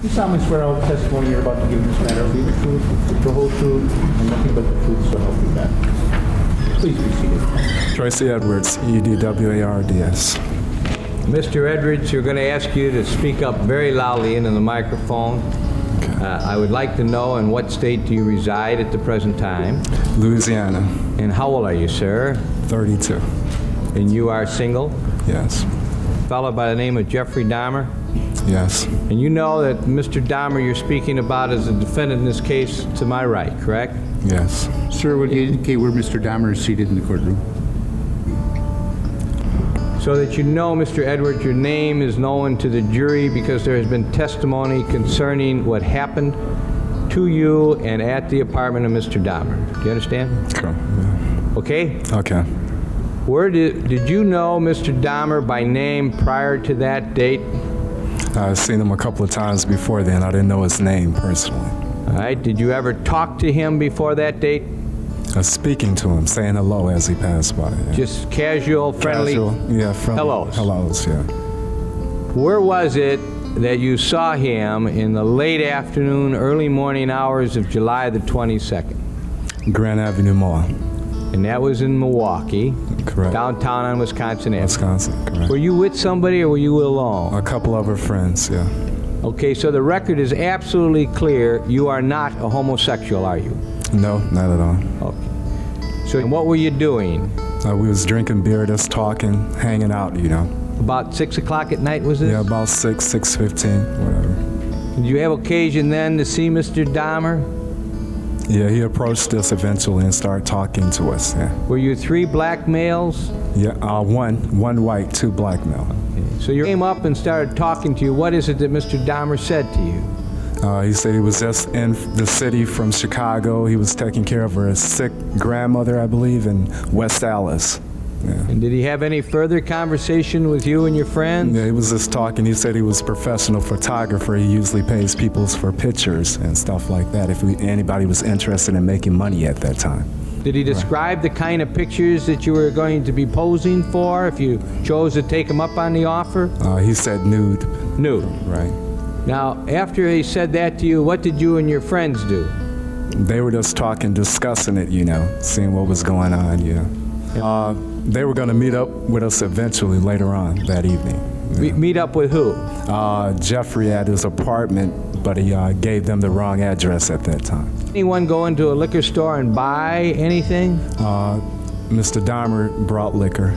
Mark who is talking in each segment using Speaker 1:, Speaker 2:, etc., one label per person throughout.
Speaker 1: You solemnly swear all the testimony you're about to give in this matter will be the truth, the whole truth, and nothing but the truth, so help you God. Please be seated.
Speaker 2: Tracy Edwards, EDWARDS.
Speaker 3: Mr. Edwards, we're going to ask you to speak up very loudly into the microphone.
Speaker 2: Okay.
Speaker 3: I would like to know in what state do you reside at the present time?
Speaker 2: Louisiana,
Speaker 3: And how old are you, sir?
Speaker 2: 32.
Speaker 3: And you are single?
Speaker 2: Yes.
Speaker 3: Fellow by the name of Jeffrey Dahmer?
Speaker 2: Yes.
Speaker 3: And you know that Mr. Dahmer you're speaking about is the defendant in this case to my right, correct?
Speaker 2: Yes.
Speaker 1: Sir, would you indicate where Mr. Dahmer is seated in the courtroom?
Speaker 3: So that you know, Mr. Edwards, your name is known to the jury because there has been testimony concerning what happened to you and at the apartment of Mr. Dahmer. Do you understand?
Speaker 2: Cool. Yeah.
Speaker 3: Okay?
Speaker 2: Okay.
Speaker 3: Where did you know Mr. Dahmer by name prior to that date?
Speaker 2: I've seen him a couple of times before then. I didn't know his name personally.
Speaker 3: All right. Did you ever talk to him before that date?
Speaker 2: Speaking to him, saying hello as he passed by. Yeah.
Speaker 3: Just casual, friendly?
Speaker 2: Casual, yeah, friendly.
Speaker 3: Hellos.
Speaker 2: Hellos, yeah.
Speaker 3: Where was it that you saw him in the late afternoon, early morning hours of July the 22nd?
Speaker 2: Grand Avenue Mall.
Speaker 3: And that was in Milwaukee,
Speaker 2: Correct.
Speaker 3: downtown on Wisconsin Avenue.
Speaker 2: Wisconsin, correct.
Speaker 3: Were you with somebody or were you alone?
Speaker 2: A couple of her friends, yeah.
Speaker 3: Okay, so the record is absolutely clear. You are not a homosexual, are you?
Speaker 2: No, not at all.
Speaker 3: Okay. So what were you doing?
Speaker 2: We was drinking beer, just talking, hanging out, you know.
Speaker 3: About 6 o'clock at night, was this?
Speaker 2: Yeah, about 6:15, whatever.
Speaker 3: Did you have occasion then to see Mr. Dahmer?
Speaker 2: Yeah, he approached us eventually and started talking to us, yeah.
Speaker 3: Were you 3 black males?
Speaker 2: Yeah, one white, 2 black male.
Speaker 3: So you came up and started talking to you. What is it that Mr. Dahmer said to you?
Speaker 2: He said he was just in the city from Chicago. He was taking care of her sick grandmother, I believe, in West Allis. Yeah.
Speaker 3: And did he have any further conversation with you and your friends?
Speaker 2: Yeah, he was just talking. He said he was a professional photographer. He usually pays people for pictures and stuff like that if anybody was interested in making money at that time.
Speaker 3: Did he describe the kind of pictures that you were going to be posing for if you chose to take him up on the offer?
Speaker 2: He said nude.
Speaker 3: Nude.
Speaker 2: Right.
Speaker 3: Now, after he said that to you, what did you and your friends do?
Speaker 2: They were just talking, discussing it, you know, seeing what was going on, you know. They were going to meet up with us eventually later on that evening. Yeah.
Speaker 3: Meet up with who?
Speaker 2: Jeffrey at his apartment, but he gave them the wrong address at that time.
Speaker 3: Anyone go into a liquor store and buy anything?
Speaker 2: Mr. Dahmer brought liquor.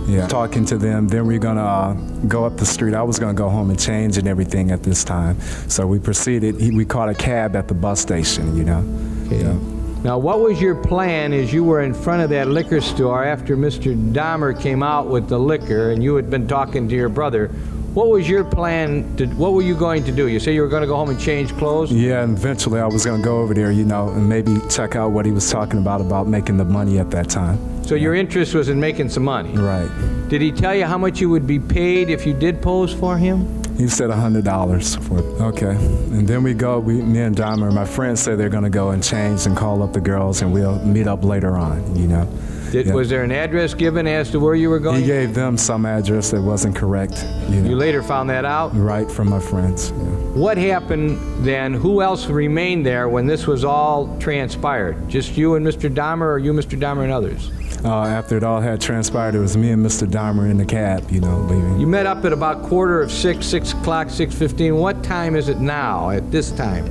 Speaker 2: Yeah. Talking to them. Then we're going to go up the street. I was going to go home and change and everything at this time. So we proceeded. We caught a cab at the bus station, you know.
Speaker 3: Okay.
Speaker 2: Yeah.
Speaker 3: Now, what was your plan as you were in front of that liquor store after Mr. Dahmer came out with the liquor and you had been talking to your brother? What was your plan? What were you going to do? You say you were going to go home and change clothes?
Speaker 2: Yeah, and eventually I was going to go over there, you know, and maybe check out what he was talking about making the money at that time.
Speaker 3: So your interest was in making some money?
Speaker 2: Right.
Speaker 3: Did he tell you how much you would be paid if you did pose for him?
Speaker 2: He said $100 for it. Okay. And then me and Dahmer, my friends said they're going to go and change and call up the girls and we'll meet up later on, you know. Yeah.
Speaker 3: Was there an address given as to where you were going?
Speaker 2: He gave them some address that wasn't correct. You know.
Speaker 3: You later found that out?
Speaker 2: Right, from my friends. Yeah.
Speaker 3: What happened then? Who else remained there when this was all transpired? Just you and Mr. Dahmer, or you, Mr. Dahmer, and others?
Speaker 2: After it all had transpired, it was me and Mr. Dahmer in the cab, you know, leaving.
Speaker 3: You met up at about 5:45, 6 o'clock, 6:15. What time is it now at this time?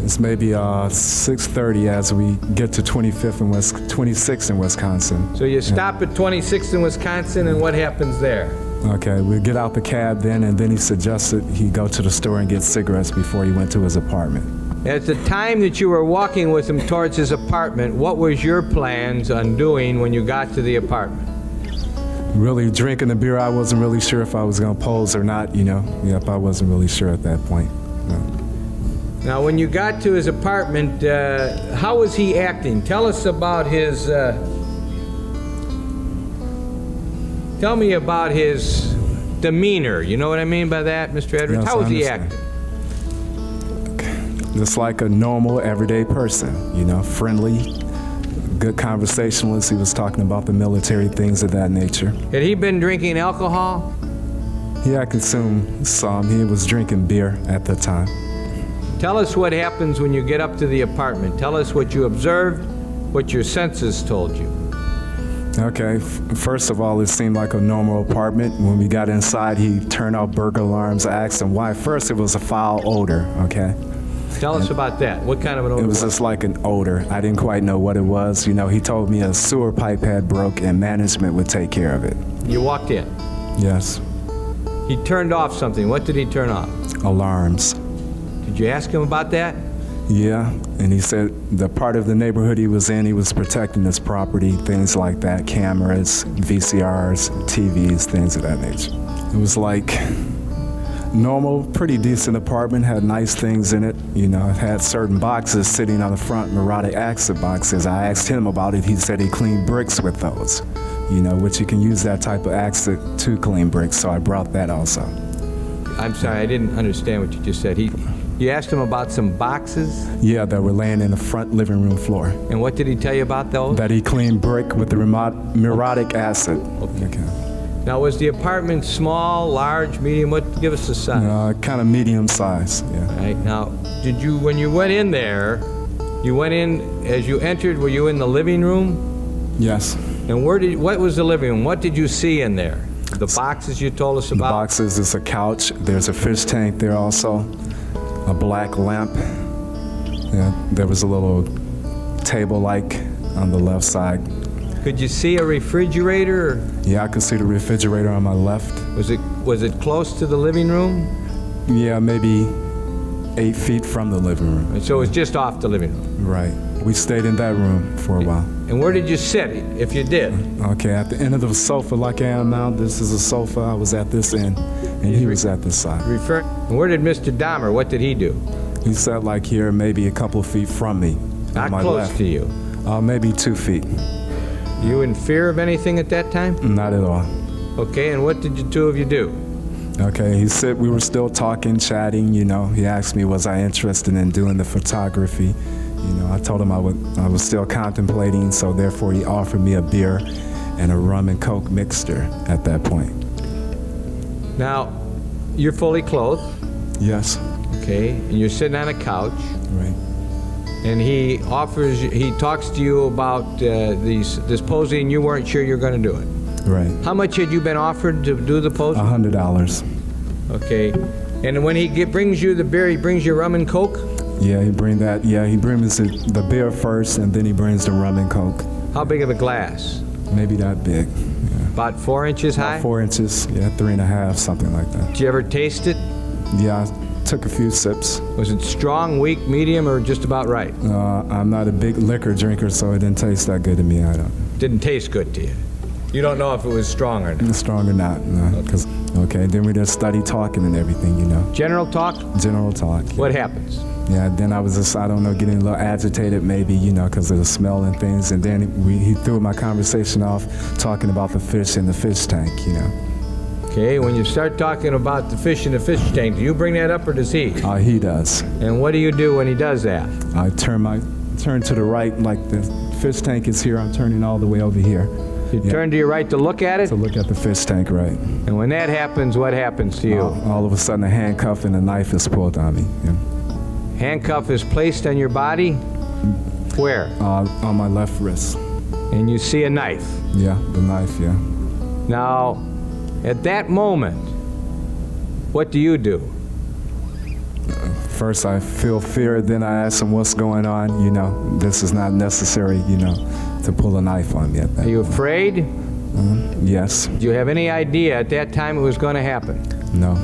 Speaker 2: It's maybe 6:30 as we get to 26th in Wisconsin.
Speaker 3: So you stop at 26th in Wisconsin, and what happens there?
Speaker 2: Okay, we get out the cab then, and then he suggested he go to the store and get cigarettes before he went to his apartment.
Speaker 3: At the time that you were walking with him towards his apartment, what was your plans on doing when you got to the apartment?
Speaker 2: Really drinking the beer, I wasn't really sure if I was going to pose or not, you know. Yep, I wasn't really sure at that point. No.
Speaker 3: Now, when you got to his apartment, how was he acting? Tell us about his... Tell me about his demeanor. You know what I mean by that, Mr. Edwards?
Speaker 2: Yes,
Speaker 3: how was he
Speaker 2: I understand.
Speaker 3: acting?
Speaker 2: Just like a normal, everyday person, you know, friendly, good conversationalist. He was talking about the military, things of that nature.
Speaker 3: Had he been drinking alcohol?
Speaker 2: Yeah, I consumed some. He was drinking beer at the time.
Speaker 3: Tell us what happens when you get up to the apartment. Tell us what you observed, what your senses told you.
Speaker 2: Okay, first of all, it seemed like a normal apartment. When we got inside, he turned off burglar alarms. I asked him why. First, it was a foul odor, okay?
Speaker 3: Tell us about that. What kind of an odor?
Speaker 2: It was just like an odor. I didn't quite know what it was. You know, he told me a sewer pipe had broke and management would take care of it.
Speaker 3: You walked in.
Speaker 2: Yes.
Speaker 3: He turned off something. What did he turn off?
Speaker 2: Alarms.
Speaker 3: Did you ask him about that?
Speaker 2: Yeah, and he said the part of the neighborhood he was in, he was protecting his property, things like that, cameras, VCRs, TVs, things of that nature. It was like normal, pretty decent apartment, had nice things in it. You know, it had certain boxes sitting on the front, neurotic acid boxes. I asked him about it. He said he cleaned bricks with those, you know, which you can use that type of acid to clean bricks, so I brought that also.
Speaker 3: I'm sorry, I didn't understand what you just said. You asked him about some boxes?
Speaker 2: Yeah, that were laying in the front living room floor.
Speaker 3: And what did he tell you about those?
Speaker 2: That he cleaned brick with the neurotic acid.
Speaker 3: Okay. Now, was the apartment small, large, medium? What? Give us a size.
Speaker 2: Kind of medium size, yeah.
Speaker 3: Right. Now, when you went in there, you went in, as you entered, were you in the living room?
Speaker 2: Yes.
Speaker 3: And what was the living room? What did you see in there? The boxes you told us about?
Speaker 2: The boxes is a couch. There's a fish tank there also. A black lamp. Yeah, there was a little table-like on the left side.
Speaker 3: Could you see a refrigerator?
Speaker 2: Yeah, I could see the refrigerator on my left.
Speaker 3: Was it close to the living room?
Speaker 2: Yeah, maybe 8 feet from the living room.
Speaker 3: And so it was just off the living room?
Speaker 2: Right. We stayed in that room for a while.
Speaker 3: And where did you sit, if you did?
Speaker 2: Okay, at the end of the sofa like I am now, this is a sofa. I was at this end, and he was at this side.
Speaker 3: And where did Mr. Dahmer, what did he do?
Speaker 2: He sat like here, maybe a couple of feet from me.
Speaker 3: Not
Speaker 2: on my
Speaker 3: close
Speaker 2: left.
Speaker 3: to you?
Speaker 2: Maybe 2 feet.
Speaker 3: You in fear of anything at that time?
Speaker 2: Not at all.
Speaker 3: Okay, and what did the two of you do?
Speaker 2: Okay, he said we were still talking, chatting, you know. He asked me, was I interested in doing the photography? You know, I told him I was still contemplating, so therefore he offered me a beer and a rum and coke mixture at that point.
Speaker 3: Now, you're fully clothed.
Speaker 2: Yes.
Speaker 3: Okay, and you're sitting on a couch.
Speaker 2: Right.
Speaker 3: And he talks to you about this posing, and you weren't sure you're going to do it.
Speaker 2: Right.
Speaker 3: How much had you been offered to do the posing?
Speaker 2: $100.
Speaker 3: Okay, and when he brings you the beer, he brings you rum and coke?
Speaker 2: Yeah, he brings the beer first, and then he brings the rum and coke.
Speaker 3: How big of a glass?
Speaker 2: Maybe that big. Yeah.
Speaker 3: About 4 inches high?
Speaker 2: About 4 inches, yeah, 3.5, something like that.
Speaker 3: Did you ever taste it?
Speaker 2: Yeah, I took a few sips.
Speaker 3: Was it strong, weak, medium, or just about right?
Speaker 2: I'm not a big liquor drinker, so it didn't taste that good to me.
Speaker 3: Didn't taste good to you? You don't know if it was strong or not?
Speaker 2: Strong or not, no. Okay, then we just study talking and everything, you know.
Speaker 3: General talk?
Speaker 2: General talk. Yeah.
Speaker 3: What happens?
Speaker 2: Yeah, then I was just, I don't know, getting a little agitated maybe, you know, because of the smell and things. And then he threw my conversation off talking about the fish in the fish tank, you know.
Speaker 3: Okay, when you start talking about the fish in the fish tank, do you bring that up or does he?
Speaker 2: He does.
Speaker 3: And what do you do when he does that?
Speaker 2: I turn to the right, like the fish tank is here, I'm turning all the way over here.
Speaker 3: You turn to your right to look at it?
Speaker 2: To look at the fish tank, right.
Speaker 3: And when that happens, what happens to you?
Speaker 2: All of a sudden a handcuff and a knife is pulled on me. Yeah.
Speaker 3: Handcuff is placed on your body? Where?
Speaker 2: On my left wrist.
Speaker 3: And you see a knife?
Speaker 2: Yeah, the knife, yeah.
Speaker 3: Now, at that moment, what do you do?
Speaker 2: First I feel fear, then I ask him what's going on, you know. This is not necessary, you know, to pull a knife on me at that
Speaker 3: Are you afraid?
Speaker 2: Yes.
Speaker 3: Do you have any idea at that time it was going to happen?
Speaker 2: No.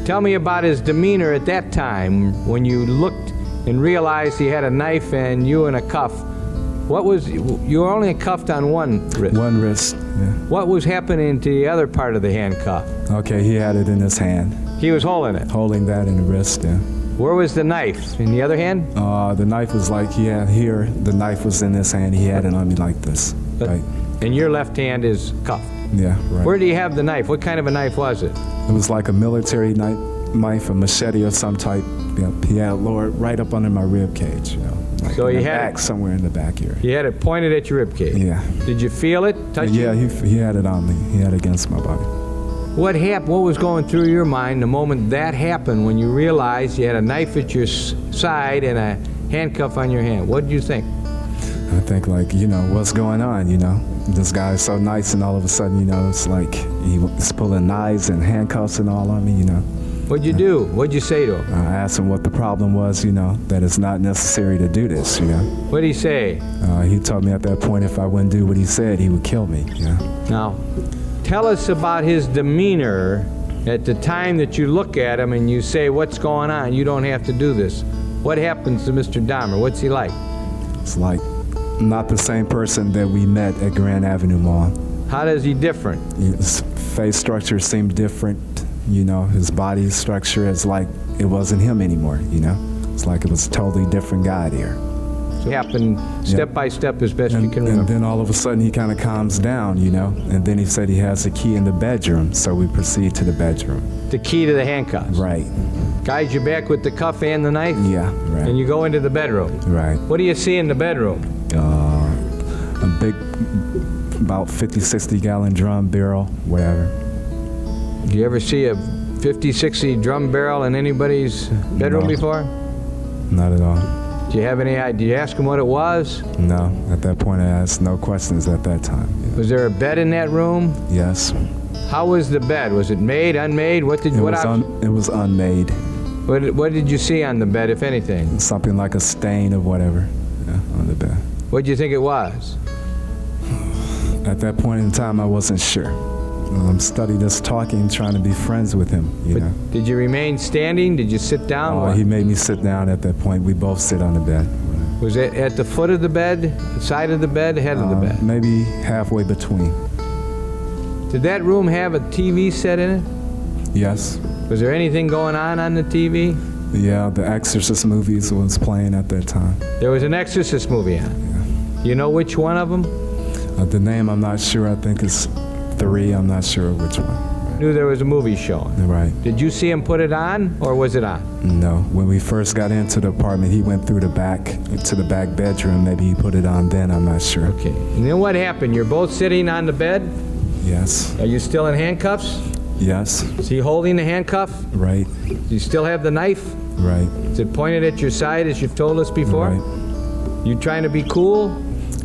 Speaker 3: Tell me about his demeanor at that time when you looked and realized he had a knife and you in a cuff. You were only cuffed on one wrist.
Speaker 2: One wrist, yeah.
Speaker 3: What was happening to the other part of the handcuff?
Speaker 2: Okay, he had it in his hand.
Speaker 3: He was holding it?
Speaker 2: Holding that in the wrist, yeah.
Speaker 3: Where was the knife? In the other hand?
Speaker 2: The knife was like he had here. The knife was in his hand. He had it on me like this. Right.
Speaker 3: And your left hand is cuffed?
Speaker 2: Yeah, right.
Speaker 3: Where do you have the knife? What kind of a knife was it?
Speaker 2: It was like a military knife, a machete of some type. You know, he had it lowered right up under my rib cage, you know. Like
Speaker 3: so he had
Speaker 2: it somewhere in the back here.
Speaker 3: He had it pointed at your rib cage?
Speaker 2: Yeah.
Speaker 3: Did you feel it? Touch it?
Speaker 2: Yeah, he had it on me. He had it against my body.
Speaker 3: What happened? What was going through your mind the moment that happened when you realized you had a knife at your side and a handcuff on your hand? What did you think?
Speaker 2: I think like, what's going on, This guy's so nice and all of a sudden, it's like he's pulling knives and handcuffs and all on me,
Speaker 3: What'd you do? What'd you say to him?
Speaker 2: I asked him what the problem was, that it's not necessary to do this,
Speaker 3: What'd he say?
Speaker 2: He told me at that point if I wouldn't do what he said, he would kill me,
Speaker 3: Now, tell us about his demeanor at the time that you look at him and you say, what's going on? You don't have to do this. What happens to Mr. Dahmer? What's he like?
Speaker 2: It's like not the same person that we met at Grand Avenue Mall.
Speaker 3: How does he different?
Speaker 2: His face structure seemed different, his body structure is like it wasn't him anymore, It's like it was a totally different guy there.
Speaker 3: So it happened step by step as best you can remember.
Speaker 2: And then all of a sudden he kind of calms down, and then he said he has a key in the bedroom, so we proceed to the bedroom.
Speaker 3: The key to the handcuffs?
Speaker 2: Right.
Speaker 3: Guides you back with the cuff and the knife?
Speaker 2: Yeah, right.
Speaker 3: And you go into the bedroom?
Speaker 2: Right.
Speaker 3: What do you see in the bedroom?
Speaker 2: A big, about 50, 60-gallon drum barrel, whatever.
Speaker 3: Do you ever see a 50, 60 drum barrel in anybody's bedroom before?
Speaker 2: Not at all.
Speaker 3: Do you have any idea? Did you ask him what it was?
Speaker 2: No. At that point, I asked no questions at that time.
Speaker 3: Was there a bed in that room?
Speaker 2: Yes.
Speaker 3: How was the bed? Was it made, unmade?
Speaker 2: It was unmade.
Speaker 3: What did you see on the bed, if anything?
Speaker 2: Something like a stain of whatever on the bed.
Speaker 3: What did you think it was?
Speaker 2: At that point in time, I wasn't sure. Studied us talking, trying to be friends with him,
Speaker 3: But did you remain standing? Did you sit down?
Speaker 2: Oh, he made me sit down at that point. We both sit on the bed.
Speaker 3: Was it at the foot of the bed, the side of the bed, head of the bed?
Speaker 2: Maybe halfway between.
Speaker 3: Did that room have a TV set in it?
Speaker 2: Yes.
Speaker 3: Was there anything going on the TV?
Speaker 2: Yeah, the Exorcist movies was playing at that time.
Speaker 3: There was an Exorcist movie on.
Speaker 2: Yeah.
Speaker 3: You know which one of them?
Speaker 2: The name I'm not sure. I think it's 3. I'm not sure which one.
Speaker 3: Knew there was a movie showing.
Speaker 2: Right.
Speaker 3: Did you see him put it on, or was it on?
Speaker 2: No. When we first got into the apartment, he went through the back to the back bedroom. Maybe he put it on then. I'm not sure.
Speaker 3: Okay. And then what happened? You're both sitting on the bed?
Speaker 2: Yes.
Speaker 3: Are you still in handcuffs?
Speaker 2: Yes.
Speaker 3: Is he holding the handcuff?
Speaker 2: Right.
Speaker 3: Do you still have the knife?
Speaker 2: Right.
Speaker 3: Is it pointed at your side, as you've told us before?
Speaker 2: Right.
Speaker 3: You trying to be cool?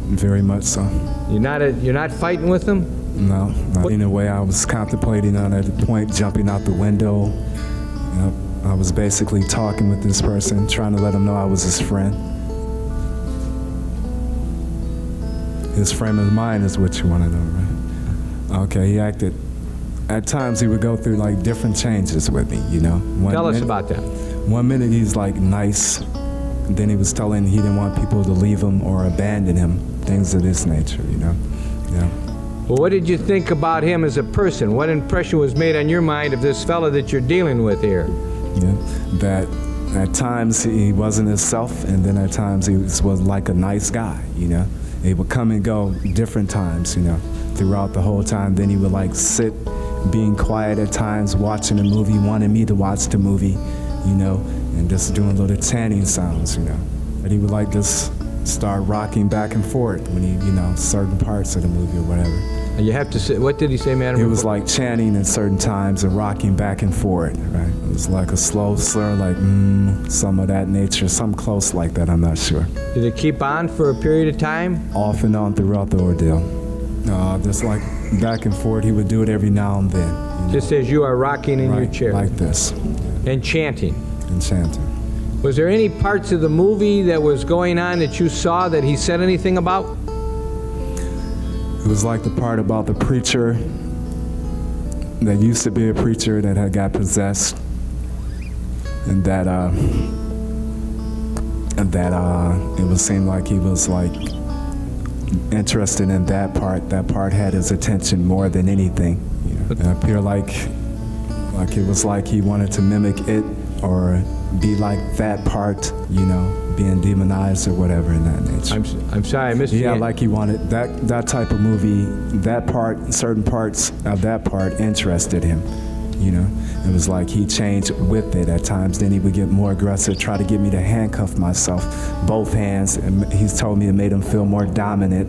Speaker 2: Very much so.
Speaker 3: You're not fighting with him?
Speaker 2: No, not in a way. I was contemplating on at the point jumping out the window. I was basically talking with this person, trying to let him know I was his friend. His frame of mind is what you want to know, right? Okay, he acted. At times he would go through like different changes with me,
Speaker 3: Tell us about that.
Speaker 2: One minute he's like nice, then he was telling he didn't want people to leave him or abandon him, things of this nature, Yeah.
Speaker 3: Well, what did you think about him as a person? What impression was made on your mind of this fella that you're dealing with here?
Speaker 2: Yeah, that at times he wasn't himself, and then at times he was like a nice guy, He would come and go different times, throughout the whole time. Then he would like sit, being quiet at times, watching a movie, wanting me to watch the movie, and just doing little chanting sounds, But he would like just start rocking back and forth when he, certain parts of the movie or whatever.
Speaker 3: You have to say, what did he say, madam?
Speaker 2: It was like chanting in certain times and rocking back and forth, right? It was like a slow slur, like, some of that nature, some close like that, I'm not sure.
Speaker 3: Did it keep on for a period of time?
Speaker 2: Off and on throughout the ordeal. Just like back and forth, he would do it every now and then.
Speaker 3: Just as you are rocking in your chair?
Speaker 2: Like this.
Speaker 3: And chanting?
Speaker 2: And chanting.
Speaker 3: Was there any parts of the movie that was going on that you saw that he said anything about?
Speaker 2: It was like the part about the preacher that used to be a preacher that had got possessed, and that it would seem like he was like interested in that part. That part had his attention more than anything. It appeared like it was like he wanted to mimic it or be like that part, being demonized or whatever in that nature.
Speaker 3: I'm sorry, I missed you.
Speaker 2: Yeah, like he wanted that type of movie, that part, certain parts of that part interested him, It was like he changed with it at times. Then he would get more aggressive, try to get me to handcuff myself, both hands, and he's told me it made him feel more dominant.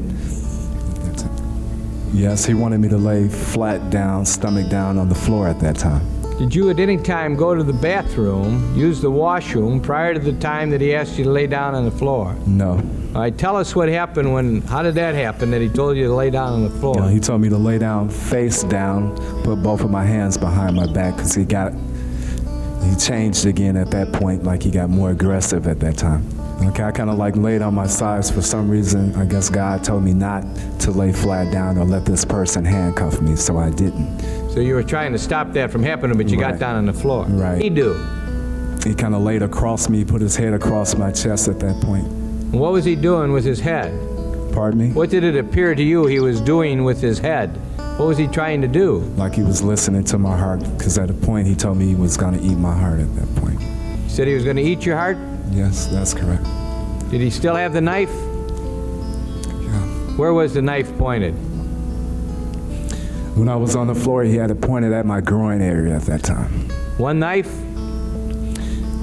Speaker 2: Yes, he wanted me to lay flat down, stomach down on the floor at that time.
Speaker 3: Did you at any time go to the bathroom, use the washroom, prior to the time that he asked you to lay down on the floor?
Speaker 2: No.
Speaker 3: All right, tell us what happened how did that happen that he told you to lay down on the floor?
Speaker 2: You know, he told me to lay down face down, put both of my hands behind my back, because he changed again at that point, like he got more aggressive at that time. Okay, I kind of like laid on my sides for some reason. I guess God told me not to lay flat down or let this person handcuff me, so I didn't.
Speaker 3: So you were trying to stop that from happening, but you got down on the floor.
Speaker 2: Right.
Speaker 3: What did he do?
Speaker 2: He kind of laid across me, put his head across my chest at that point.
Speaker 3: And what was he doing with his head?
Speaker 2: Pardon me?
Speaker 3: What did it appear to you he was doing with his head? What was he trying to do?
Speaker 2: Like he was listening to my heart, because at a point he told me he was going to eat my heart at that point.
Speaker 3: He said he was going to eat your heart?
Speaker 2: Yes, that's correct.
Speaker 3: Did he still have the knife?
Speaker 2: Yeah.
Speaker 3: Where was the knife pointed?
Speaker 2: When I was on the floor, he had it pointed at my groin area at that time.
Speaker 3: One knife?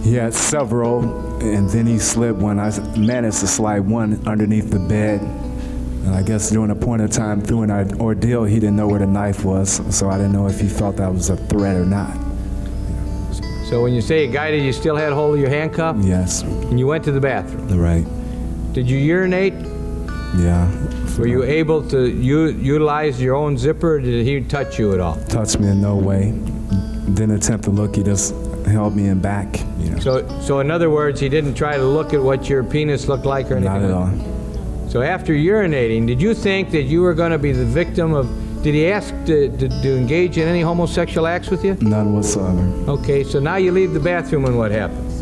Speaker 2: He had several, and then he slid one. I managed to slide one underneath the bed. And I guess during a point of time through an ordeal, he didn't know where the knife was, so I didn't know if he felt that was a threat or not.
Speaker 3: So when you say he guided, you still had hold of your handcuff?
Speaker 2: Yes.
Speaker 3: And you went to the bathroom?
Speaker 2: Right.
Speaker 3: Did you urinate?
Speaker 2: Yeah.
Speaker 3: Were you able to utilize your own zipper, or did he touch you at all?
Speaker 2: Touched me in no way. Didn't attempt to look, he just held me in back. You know.
Speaker 3: So in other words, he didn't try to look at what your penis looked like or anything?
Speaker 2: Not at all.
Speaker 3: So after urinating, did you think that you were going to be the victim of, did he ask to engage in any homosexual acts with you?
Speaker 2: None whatsoever.
Speaker 3: Okay, so now you leave the bathroom and what happens?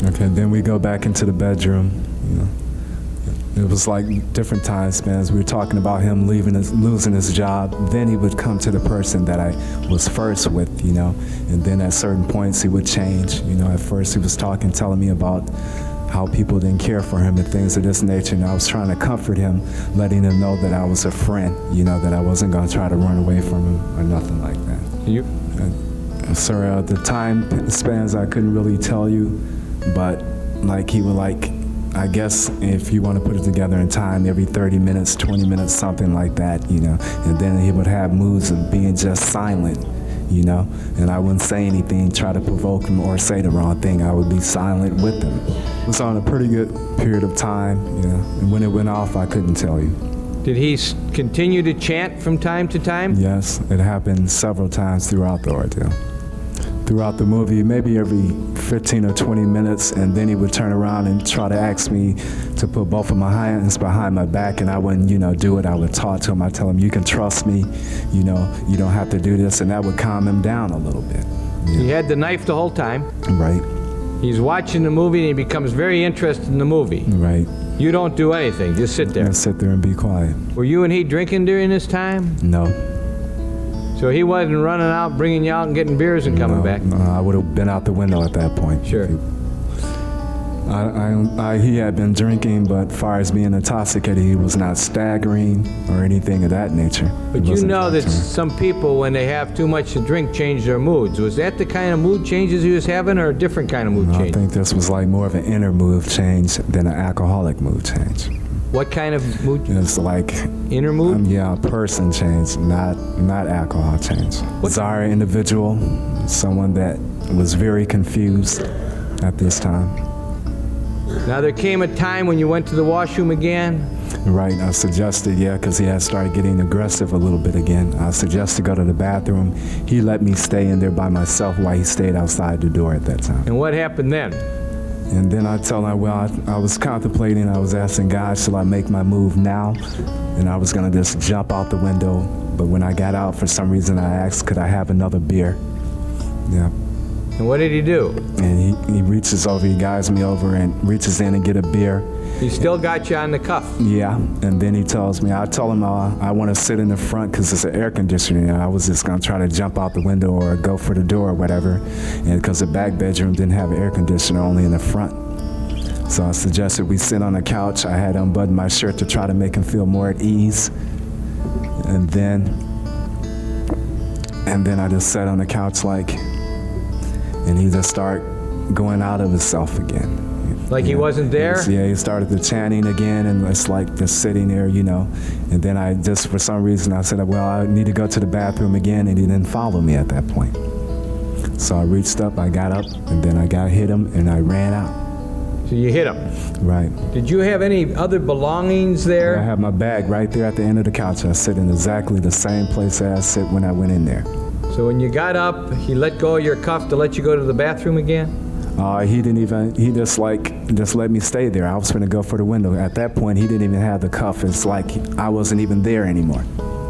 Speaker 2: Okay, then we go back into the bedroom. You know. It was like different time spans. We were talking about him losing his job. Then he would come to the person that I was first with, you know. And then at certain points he would change. You know, at first he was telling me about how people didn't care for him and things of this nature. And I was trying to comfort him, letting him know that I was a friend, you know, that I wasn't going to try to run away from him or nothing like that. Sir, the time spans I couldn't really tell you, but like he would like, I guess if you want to put it together in time, every 30 minutes, 20 minutes, something like that, you know. And then he would have moods of being just silent, you know. And I wouldn't say anything, try to provoke him or say the wrong thing. I would be silent with him. It was on a pretty good period of time, you know. And when it went off, I couldn't tell you.
Speaker 3: Did he continue to chant from time to time?
Speaker 2: Yes, it happened several times throughout the ordeal. Throughout the movie, maybe every 15 or 20 minutes, and then he would turn around and try to ask me to put both of my hands behind my back, and I wouldn't, you know, do it. I would talk to him. I'd tell him, you can trust me, you know, you don't have to do this, and that would calm him down a little bit.
Speaker 3: Yeah. He had the knife the whole time.
Speaker 2: Right.
Speaker 3: He's watching the movie, and he becomes very interested in the movie.
Speaker 2: Right.
Speaker 3: You don't do anything, just sit there.
Speaker 2: Just sit there and be quiet.
Speaker 3: Were you and he drinking during this time?
Speaker 2: No.
Speaker 3: So he wasn't running out, bringing you out and getting beers and coming back?
Speaker 2: No, I would have been out the window at that point.
Speaker 3: Sure.
Speaker 2: He had been drinking, but as far as being intoxicated, he was not staggering or anything of that nature.
Speaker 3: But you know that some people, when they have too much to drink, change their moods. Was that the kind of mood changes he was having, or a different kind of mood change?
Speaker 2: I think this was like more of an inner mood change than an alcoholic mood change.
Speaker 3: What kind of mood?
Speaker 2: It's like
Speaker 3: inner mood?
Speaker 2: Yeah, person change, not alcohol change. Bizarre individual, someone that was very confused at this time.
Speaker 3: Now there came a time when you went to the washroom again?
Speaker 2: Right, I suggested, because he had started getting aggressive a little bit again. I suggested to go to the bathroom. He let me stay in there by myself while he stayed outside the door at that time.
Speaker 3: And what happened then?
Speaker 2: And then I tell him, I was contemplating, I was asking God, shall I make my move now? And I was gonna just jump out the window. But when I got out, for some reason, I asked, could I have another beer? Yeah.
Speaker 3: And what did he do?
Speaker 2: And he reaches over, he guides me over and reaches in and get a beer.
Speaker 3: He still got you on the cuff?
Speaker 2: Yeah, and then he tells me, I told him I want to sit in the front because it's an air conditioner. And I was just going to try to jump out the window or go for the door or whatever. And because the back bedroom didn't have an air conditioner, only in the front. So I suggested we sit on the couch. I had unbuttoned my shirt to try to make him feel more at ease. And then I just sat on the couch and he just started going out of himself again.
Speaker 3: Like he wasn't there?
Speaker 2: Yeah, he started the chanting again, and it's like just sitting there, you know. And then I just, for some reason, I said, well, I need to go to the bathroom again, and he didn't follow me at that point. So I reached up, I got up, and then I hit him, and I ran out.
Speaker 3: So you hit him.
Speaker 2: Right.
Speaker 3: Did you have any other belongings
Speaker 2: I
Speaker 3: there?
Speaker 2: have my bag right there at the end of the couch. I sit in exactly the same place as I sit when I went in there.
Speaker 3: So when you got up, he let go of your cuff to let you go to the bathroom again?
Speaker 2: He didn't even, he just let me stay there. I was going to go for the window. At that point, he didn't even have the cuff. It's like I wasn't even there anymore.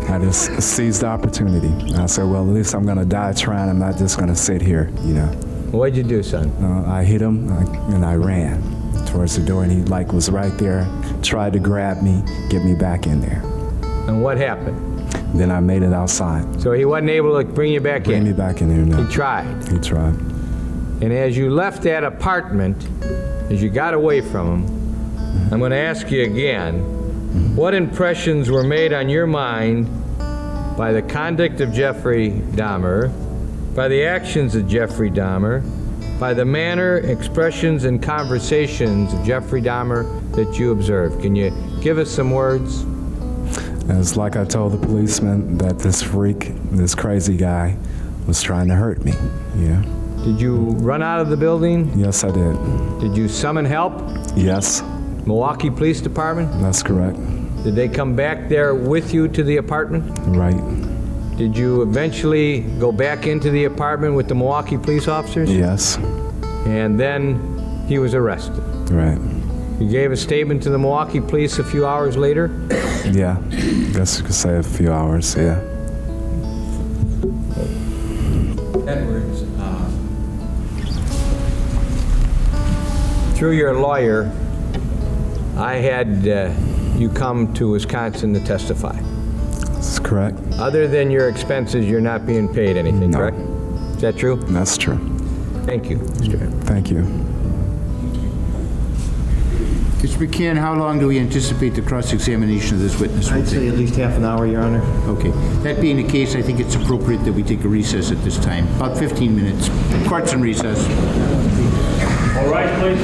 Speaker 2: I just seized the opportunity. I said, well, at least I'm going to die trying. I'm not just going to sit here, you know.
Speaker 3: What'd you do, son?
Speaker 2: I hit him, and I ran towards the door, and he was right there, tried to grab me, get me back in there.
Speaker 3: And what happened?
Speaker 2: Then I made it outside.
Speaker 3: So he wasn't able to bring you back
Speaker 2: Bring
Speaker 3: in?
Speaker 2: me back in there, no.
Speaker 3: He tried.
Speaker 2: He tried.
Speaker 3: And as you left that apartment, as you got away from him, I'm going to ask you again, what impressions were made on your mind by the conduct of Jeffrey Dahmer, by the actions of Jeffrey Dahmer, by the manner, expressions, and conversations of Jeffrey Dahmer that you observed? Can you give us some words?
Speaker 2: It's like I told the policeman that this freak, this crazy guy, was trying to hurt me, yeah.
Speaker 3: Did you run out of the building?
Speaker 2: Yes, I did.
Speaker 3: Did you summon help?
Speaker 2: Yes,
Speaker 3: Milwaukee Police Department?
Speaker 2: that's correct.
Speaker 3: Did they come back there with you to the apartment?
Speaker 2: Right.
Speaker 3: Did you eventually go back into the apartment with the Milwaukee police officers?
Speaker 2: Yes,
Speaker 3: And then he was arrested.
Speaker 2: right.
Speaker 3: You gave a statement to the Milwaukee police a few hours later?
Speaker 2: Yeah, guess you could say a few hours, yeah.
Speaker 3: Edwards, through your lawyer, I had you come to Wisconsin to testify.
Speaker 2: That's correct.
Speaker 3: Other than your expenses, you're not being paid anything,
Speaker 2: No.
Speaker 3: correct? Is that true?
Speaker 2: That's true.
Speaker 3: Thank you, Mr. Edwards.
Speaker 2: Thank you.
Speaker 1: Mr. McCann, how long do we anticipate the cross-examination of this witness will
Speaker 4: I'd say
Speaker 1: take?
Speaker 4: at least half an hour, Your Honor.
Speaker 1: Okay. That being the case, I think it's appropriate that we take a recess at this time. About 15 minutes. Court's in recess.
Speaker 5: All right, please.